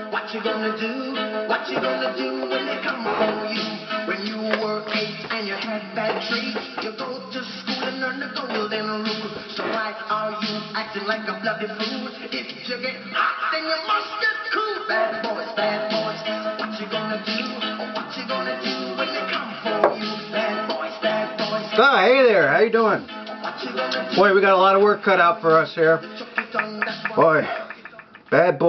What you gonna do? What you gonna do when they come for you? When you were 8 and you had that tree, you go to school and learn the golden rule. So why are you acting like a bloody fool? If you get hot, then you must get cool. Bad boys, what you gonna do? What you gonna do when they come for you? Bad boys, Ah, hey there, how you doing? Boy, we got a lot of work cut out for us here. Boy, bad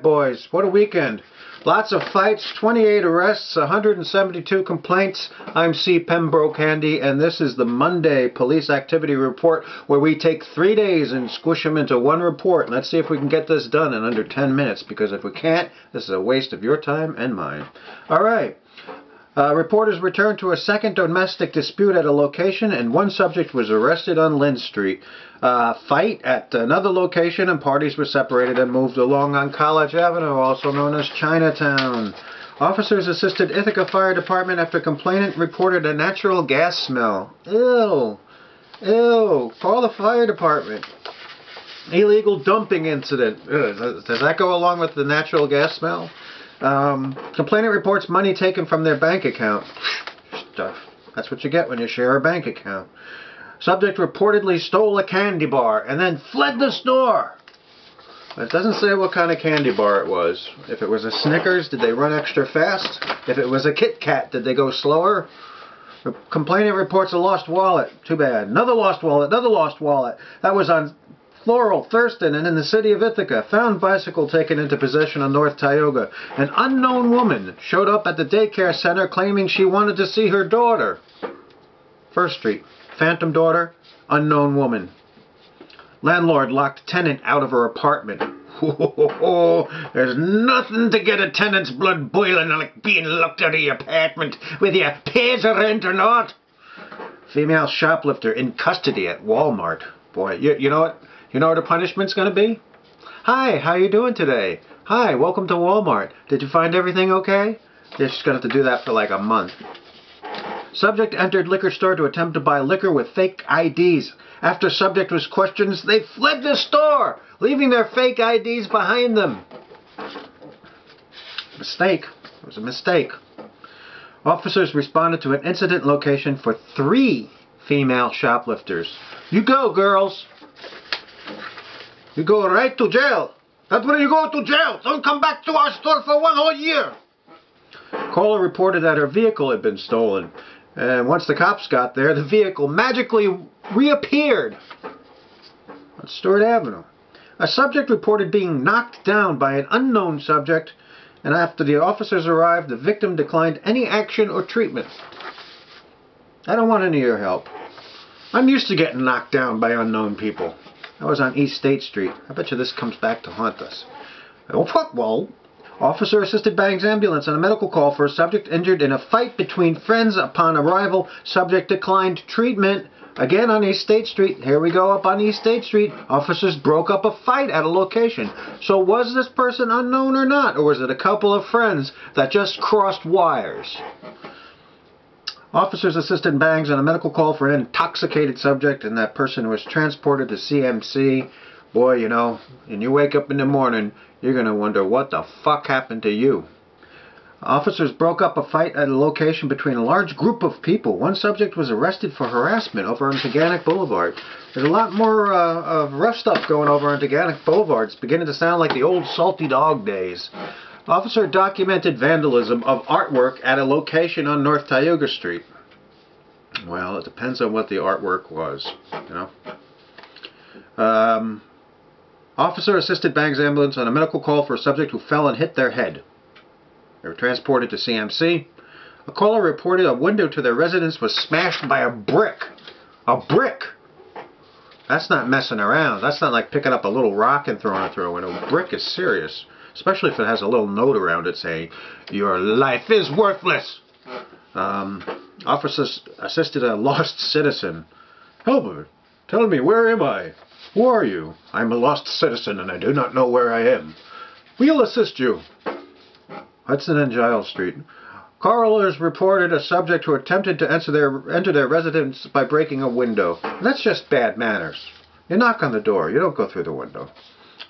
boys. What a weekend. Lots of fights, 28 arrests, 172 complaints. I'm C. Pembroke Handy, and this is the Monday Police Activity Report, where we take 3 days and squish them into one report. Let's see if we can get this done in under 10 minutes, because if we can't, this is a waste of your time and mine. All right. Reporters returned to a second domestic dispute at a location, and one subject was arrested on Lynn Street. Fight at another location, and parties were separated and moved along on College Avenue, also known as Chinatown. Officers assisted Ithaca Fire Department after complainant reported a natural gas smell. Ew. Call the fire department. Illegal dumping incident. Does that go along with the natural gas smell? Complainant reports money taken from their bank account. Stuff. That's what you get when you share a bank account. Subject reportedly stole a candy bar and then fled the store. It doesn't say what kind of candy bar it was. If it was a Snickers, did they run extra fast? If it was a Kit Kat, did they go slower? The complainant reports a lost wallet. Too bad. Another lost wallet. That was on Floral, Thurston, and in the city of Ithaca. Found bicycle taken into possession on North Tioga. An unknown woman showed up at the daycare center claiming she wanted to see her daughter. First Street. Phantom daughter, unknown woman. Landlord locked tenant out of her apartment. There's nothing to get a tenant's blood boiling like being locked out of your apartment, whether you pay the rent or not. Female shoplifter in custody at Walmart. Boy, you know what? You know what her punishment's going to be? Hi, how you doing today? Hi, welcome to Walmart. Did you find everything okay? They're just going to have to do that for like a month. Subject entered liquor store to attempt to buy liquor with fake IDs. After subject was questioned, they fled the store, leaving their fake IDs behind them. Mistake. It was a mistake. Officers responded to an incident location for 3 female shoplifters. You go, girls. You go right to jail. That's where you go to jail. Don't come back to our store for 1 whole year. Caller reported that her vehicle had been stolen. And once the cops got there, the vehicle magically reappeared on Stewart Avenue. A subject reported being knocked down by an unknown subject, and after the officers arrived, the victim declined any action or treatment. I don't want any of your help. I'm used to getting knocked down by unknown people. I was on East State Street. I bet you this comes back to haunt us. Oh, fuck, well. Officer assisted Bangs ambulance on a medical call for a subject injured in a fight between friends. Upon arrival, subject declined treatment. Again on East State Street. Here we go up on East State Street. Officers broke up a fight at a location. So was this person unknown or not? Or was it a couple of friends that just crossed wires? Officers assisted Bangs on a medical call for an intoxicated subject, and that person was transported to CMC. Boy, you know, when you wake up in the morning, you're going to wonder what the fuck happened to you. Officers broke up a fight at a location between a large group of people. One subject was arrested for harassment over on Teganic Boulevard. There's a lot more of rough stuff going over on Teganic Boulevard. It's beginning to sound like the old Salty Dog days. Officer documented vandalism of artwork at a location on North Tioga Street. Well, it depends on what the artwork was, you know. Officer assisted Bangs ambulance on a medical call for a subject who fell and hit their head. They were transported to CMC. A caller reported a window to their residence was smashed by a brick. A brick! That's not messing around. That's not like picking up a little rock and throwing it through a window. A brick is serious. Especially if it has a little note around it saying, "Your life is worthless." Officers assisted a lost citizen. "Help me. Tell me, where am I? Who are you?" "I'm a lost citizen and I do not know where I am." "We'll assist you." Hudson and Giles Street. Callers reported a subject who attempted to enter their residence by breaking a window. And that's just bad manners. You knock on the door. You don't go through the window.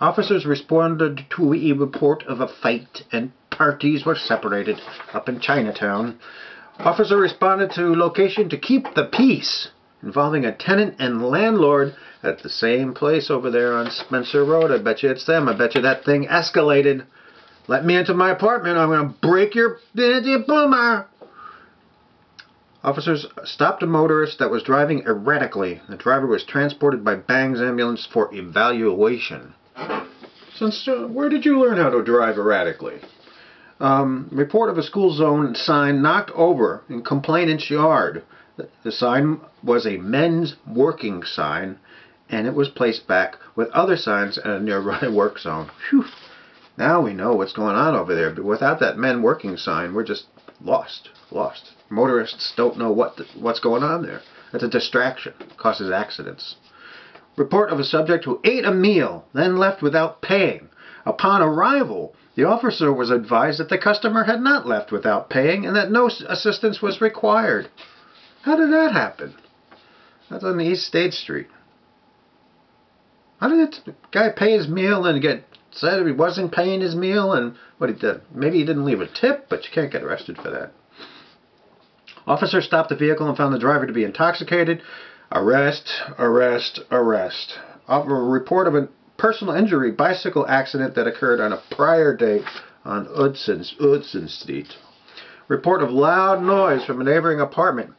Officers responded to a report of a fight and parties were separated up in Chinatown. Officer responded to location to keep the peace involving a tenant and landlord at the same place over there on Spencer Road. I bet you it's them. I bet you that thing escalated. Let me into my apartment. I'm going to break your boomer. Officers stopped a motorist that was driving erratically. The driver was transported by Bang's ambulance for evaluation. Where did you learn how to drive erratically? Report of a school zone sign knocked over in complainant's yard. The sign was a men's working sign, and it was placed back with other signs in a nearby work zone. Whew. Now we know what's going on over there, but without that men working sign, we're just lost. Motorists don't know what's going on there. It's a distraction. It causes accidents. Report of a subject who ate a meal, then left without paying. Upon arrival, the officer was advised that the customer had not left without paying and that no assistance was required. How did that happen? That's on East State Street. How did the guy pay his meal and get said he wasn't paying his meal and what he did? Maybe he didn't leave a tip, but you can't get arrested for that. Officer stopped the vehicle and found the driver to be intoxicated. Arrest. A report of a personal injury bicycle accident that occurred on a prior date on Hudson Street. Report of loud noise from a neighboring apartment.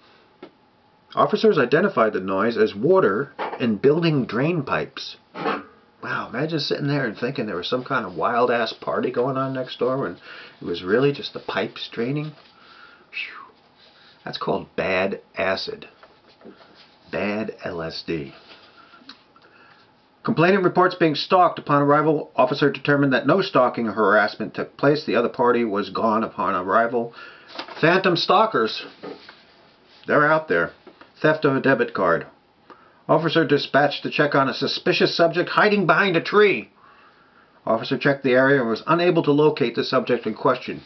Officers identified the noise as water in building drain pipes. Wow, imagine sitting there and thinking there was some kind of wild-ass party going on next door and it was really just the pipes draining. Whew. That's called bad acid. Bad LSD. Complainant reports being stalked. Upon arrival, officer determined that no stalking or harassment took place. The other party was gone upon arrival. Phantom stalkers. They're out there. Theft of a debit card. Officer dispatched to check on a suspicious subject hiding behind a tree. Officer checked the area and was unable to locate the subject in question.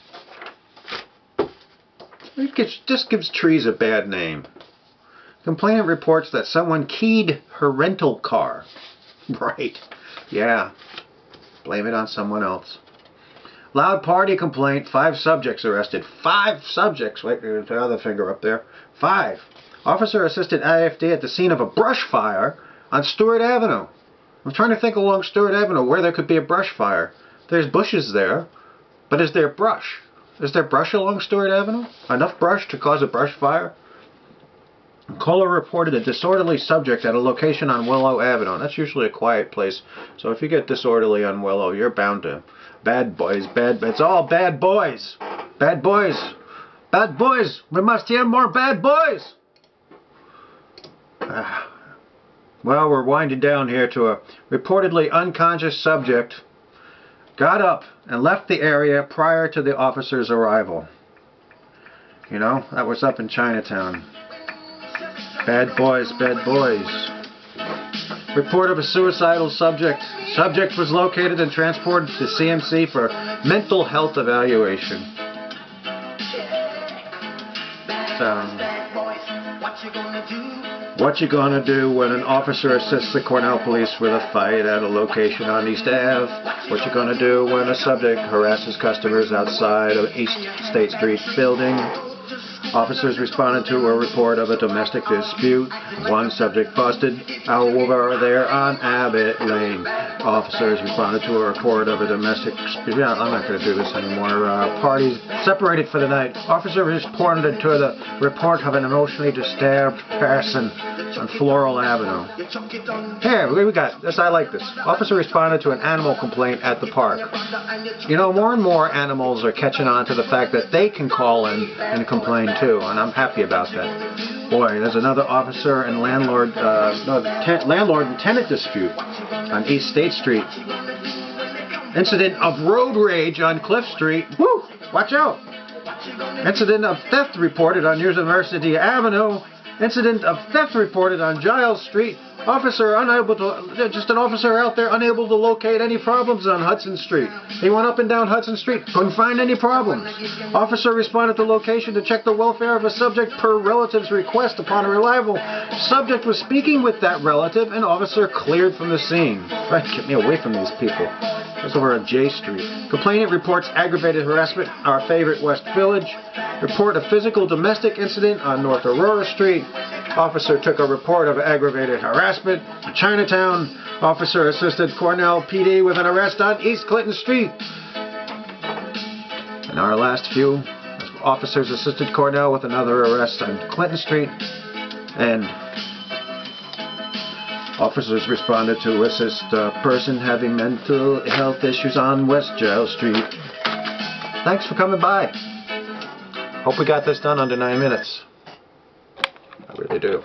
It just gives trees a bad name. Complainant reports that someone keyed her rental car. Right. Yeah. Blame it on someone else. Loud party complaint. 5 subjects arrested. 5 subjects. Wait, there's the other finger up there. 5. Officer assisted IFD at the scene of a brush fire on Stewart Avenue. I'm trying to think along Stewart Avenue where there could be a brush fire. There's bushes there, but is there brush? Is there brush along Stewart Avenue? Enough brush to cause a brush fire? Caller reported a disorderly subject at a location on Willow Avenue. That's usually a quiet place, so if you get disorderly on Willow, you're bound to. Bad boys, it's all bad boys. Bad boys. Bad boys. We must hear more bad boys. Well, we're winding down here to a reportedly unconscious subject got up and left the area prior to the officer's arrival. You know, that was up in Chinatown. Bad boys, bad boys. Report of a suicidal subject. Subject was located and transported to CMC for mental health evaluation. What you gonna do when an officer assists the Cornell police with a fight at a location on East Ave? What you gonna do when a subject harasses customers outside of East State Street building? Officers responded to a report of a domestic dispute. 1 subject busted over there on Abbott Lane. Officers responded to a report of a domestic... Yeah, I'm not going to do this anymore. Parties separated for the night. Officers responded to the report of an emotionally disturbed person on Floral Avenue. Here, we got this. I like this. Officer responded to an animal complaint at the park. You know, more and more animals are catching on to the fact that they can call in and complain too, and I'm happy about that. Boy, there's another officer and landlord and tenant dispute on East State Street. Incident of road rage on Cliff Street. Woo! Watch out! Incident of theft reported on University Avenue. Incident of theft reported on Giles Street. Just an officer out there unable to locate any problems on Hudson Street. He went up and down Hudson Street, couldn't find any problems. Officer responded to location to check the welfare of a subject per relative's request. Upon arrival, subject was speaking with that relative, and officer cleared from the scene. Right, get me away from these people. It's over on J Street. Complainant reports aggravated harassment, our favorite West Village. Report a physical domestic incident on North Aurora Street. Officer took a report of aggravated harassment in Chinatown. Officer assisted Cornell PD with an arrest on East Clinton Street. And our last few, officers assisted Cornell with another arrest on Clinton Street. And officers responded to assist a person having mental health issues on West Giles Street. Thanks for coming by. Hope we got this done under 9 minutes. I really do.